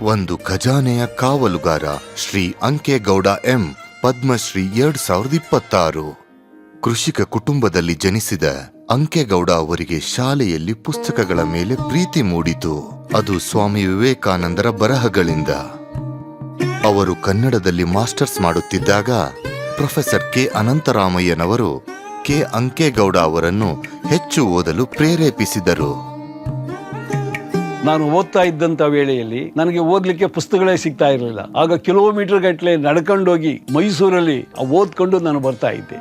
ಒಂದು ಖಜಾನೆಯ ಕಾವಲುಗಾರ ಶ್ರೀ ಅಂಕೇಗೌಡ ಎಂ, ಪದ್ಮಶ್ರೀ 2026. ಕೃಷಿಕ ಕುಟುಂಬದಲ್ಲಿ ಜನಿಸಿದ ಅಂಕೇಗೌಡ ಅವರಿಗೆ ಶಾಲೆಯಲ್ಲಿ ಪುಸ್ತಕಗಳ ಮೇಲೆ ಪ್ರೀತಿ ಮೂಡಿತು. ಅದು ಸ್ವಾಮಿ ವಿವೇಕಾನಂದರ ಬರಹಗಳಿಂದ. ಅವರು ಕನ್ನಡದಲ್ಲಿ ಮಾಸ್ಟರ್ಸ್ ಮಾಡುತ್ತಿದ್ದಾಗ ಪ್ರೊಫೆಸರ್ ಕೆ ಅನಂತರಾಮಯ್ಯನವರು ಕೆ ಅಂಕೇಗೌಡ ಅವರನ್ನು ಹೆಚ್ಚು ಓದಲು ಪ್ರೇರೇಪಿಸಿದರು. ನಾನು ಓದ್ತಾ ಇದ್ದಂಥ ವೇಳೆಯಲ್ಲಿ ನನಗೆ ಓದಲಿಕ್ಕೆ ಪುಸ್ತಕಗಳೇ ಸಿಗ್ತಾ ಇರಲಿಲ್ಲ. ಆಗ ಕಿಲೋಮೀಟರ್ ಗಟ್ಟಲೆ ನಡ್ಕೊಂಡೋಗಿ ಮೈಸೂರಲ್ಲಿ ಓದ್ಕೊಂಡು ನಾನು ಬರ್ತಾ ಇದ್ದೆ.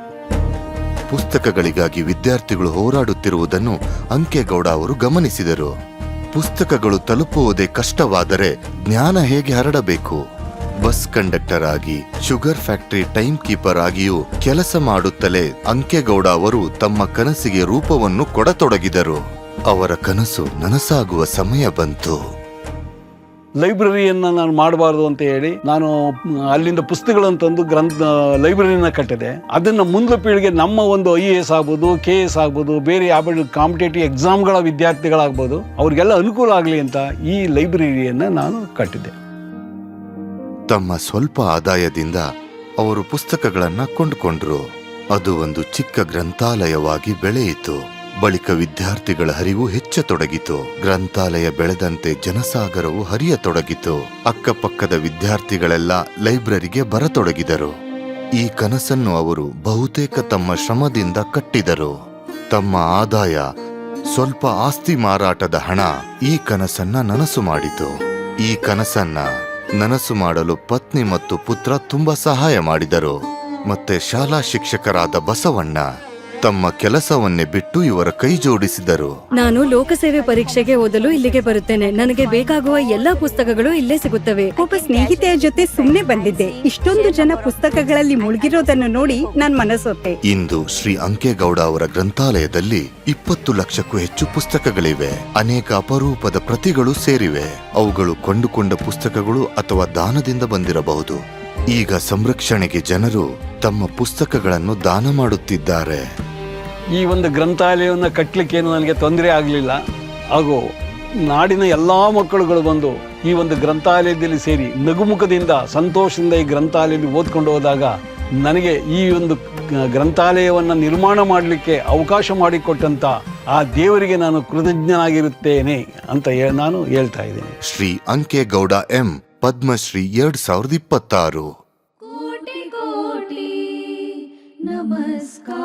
ಪುಸ್ತಕಗಳಿಗಾಗಿ ವಿದ್ಯಾರ್ಥಿಗಳು ಹೋರಾಡುತ್ತಿರುವುದನ್ನು ಅಂಕೇಗೌಡ ಅವರು ಗಮನಿಸಿದರು. ಪುಸ್ತಕಗಳು ತಲುಪುವುದೇ ಕಷ್ಟವಾದರೆ ಜ್ಞಾನ ಹೇಗೆ ಹರಡಬೇಕು? ಬಸ್ ಕಂಡಕ್ಟರ್ ಆಗಿ, ಶುಗರ್ ಫ್ಯಾಕ್ಟರಿ ಟೈಮ್ ಕೀಪರ್ ಆಗಿಯೂ ಕೆಲಸ ಮಾಡುತ್ತಲೇ ಅಂಕೇಗೌಡ ಅವರು ತಮ್ಮ ಕನಸಿಗೆ ರೂಪವನ್ನು ಕೊಡತೊಡಗಿದರು. ಅವರ ಕನಸು ನನಸಾಗುವ ಸಮಯ ಬಂತು. ಲೈಬ್ರರಿಯನ್ನು ನಾನು ಮಾಡಬಾರ್ದು ಅಂತ ಹೇಳಿ ನಾನು ಅಲ್ಲಿಂದ ಪುಸ್ತಕಗಳನ್ನು ತಂದು ಲೈಬ್ರರಿನ ಕಟ್ಟಿದೆ. ಅದನ್ನು ಮುಂದಿನ ಪೀಳಿಗೆ ನಮ್ಮ ಒಂದು IAS ಆಗ್ಬೋದು, KS ಆಗ್ಬೋದು, ಬೇರೆ ಯಾವ ಕಾಂಪಿಟೇಟಿವ್ ಎಕ್ಸಾಮ್ಗಳ ವಿದ್ಯಾರ್ಥಿಗಳಾಗ್ಬೋದು, ಅವ್ರಿಗೆಲ್ಲ ಅನುಕೂಲ ಆಗಲಿ ಅಂತ ಈ ಲೈಬ್ರರಿಯನ್ನು ನಾನು ಕಟ್ಟಿದೆ. ತಮ್ಮ ಸ್ವಲ್ಪ ಆದಾಯದಿಂದ ಅವರು ಪುಸ್ತಕಗಳನ್ನ ಕೊಂಡುಕೊಂಡ್ರು. ಅದು ಒಂದು ಚಿಕ್ಕ ಗ್ರಂಥಾಲಯವಾಗಿ ಬೆಳೆಯಿತು. ಬಳಿಕ ವಿದ್ಯಾರ್ಥಿಗಳ ಹರಿವು ಹೆಚ್ಚತೊಡಗಿತು. ಗ್ರಂಥಾಲಯ ಬೆಳೆದಂತೆ ಜನಸಾಗರವು ಹರಿಯತೊಡಗಿತು. ಅಕ್ಕಪಕ್ಕದ ವಿದ್ಯಾರ್ಥಿಗಳೆಲ್ಲ ಲೈಬ್ರರಿಗೆ ಬರತೊಡಗಿದರು. ಈ ಕನಸನ್ನು ಅವರು ಬಹುತೇಕ ತಮ್ಮ ಶ್ರಮದಿಂದ ಕಟ್ಟಿದರು. ತಮ್ಮ ಆದಾಯ, ಸ್ವಲ್ಪ ಆಸ್ತಿ ಮಾರಾಟದ ಹಣ ಈ ಕನಸನ್ನ ನನಸು ಮಾಡಿತು. ಈ ಕನಸನ್ನ ನನಸು ಮಾಡಲು ಪತ್ನಿ ಮತ್ತು ಪುತ್ರ ತುಂಬಾ ಸಹಾಯ ಮಾಡಿದರು. ಮತ್ತೆ ಶಾಲಾ ಶಿಕ್ಷಕರಾದ ಬಸವಣ್ಣ ತಮ್ಮ ಕೆಲಸವನ್ನೇ ಬಿಟ್ಟು ಇವರ ಕೈ ಜೋಡಿಸಿದರು. ನಾನು ಲೋಕಸೇವೆ ಪರೀಕ್ಷೆಗೆ ಓದಲು ಇಲ್ಲಿಗೆ ಬರುತ್ತೇನೆ. ನನಗೆ ಬೇಕಾಗುವ ಎಲ್ಲಾ ಪುಸ್ತಕಗಳು ಇಲ್ಲೇ ಸಿಗುತ್ತವೆ. ಒಬ್ಬ ಸ್ನೇಹಿತೆಯ ಜೊತೆ ಸುಮ್ಮನೆ ಬಂದಿದ್ದೆ. ಇಷ್ಟೊಂದು ಜನ ಪುಸ್ತಕಗಳಲ್ಲಿ ಮುಳುಗಿರೋದನ್ನು ನೋಡಿ ನನ್ ಮನಸೊತ್ತೆ. ಇಂದು ಶ್ರೀ ಅಂಕೇಗೌಡ ಅವರ ಗ್ರಂಥಾಲಯದಲ್ಲಿ 20 ಲಕ್ಷಕ್ಕೂ ಹೆಚ್ಚು ಪುಸ್ತಕಗಳಿವೆ. ಅನೇಕ ಅಪರೂಪದ ಪ್ರತಿಗಳು ಸೇರಿವೆ. ಅವುಗಳು ಕೊಂಡುಕೊಂಡ ಪುಸ್ತಕಗಳು ಅಥವಾ ದಾನದಿಂದ ಬಂದಿರಬಹುದು. ಈಗ ಸಂರಕ್ಷಣೆಗೆ ಜನರು ತಮ್ಮ ಪುಸ್ತಕಗಳನ್ನು ದಾನ ಮಾಡುತ್ತಿದ್ದಾರೆ. ಈ ಒಂದು ಗ್ರಂಥಾಲಯವನ್ನು ಕಟ್ಟಲಿಕ್ಕೇನು ನನಗೆ ತೊಂದರೆ ಆಗಲಿಲ್ಲ. ಹಾಗೂ ನಾಡಿನ ಎಲ್ಲ ಮಕ್ಕಳುಗಳು ಬಂದು ಈ ಒಂದು ಗ್ರಂಥಾಲಯದಲ್ಲಿ ಸೇರಿ ನಗುಮುಖದಿಂದ ಸಂತೋಷದಿಂದ ಈ ಗ್ರಂಥಾಲಯದಲ್ಲಿ ಓದ್ಕೊಂಡು ಹೋದಾಗ ನನಗೆ ಈ ಒಂದು ಗ್ರಂಥಾಲಯವನ್ನು ನಿರ್ಮಾಣ ಮಾಡಲಿಕ್ಕೆ ಅವಕಾಶ ಮಾಡಿಕೊಟ್ಟಂತ ಆ ದೇವರಿಗೆ ನಾನು ಕೃತಜ್ಞನಾಗಿರುತ್ತೇನೆ ಅಂತ ನಾನು ಹೇಳ್ತಾ ಇದ್ದೇನೆ. ಶ್ರೀ ಅಂಕೇಗೌಡ ಎಂ, ಪದ್ಮಶ್ರೀ 2026. ಕೋಟಿ ಕೋಟಿ ನಮಸ್ಕಾರ.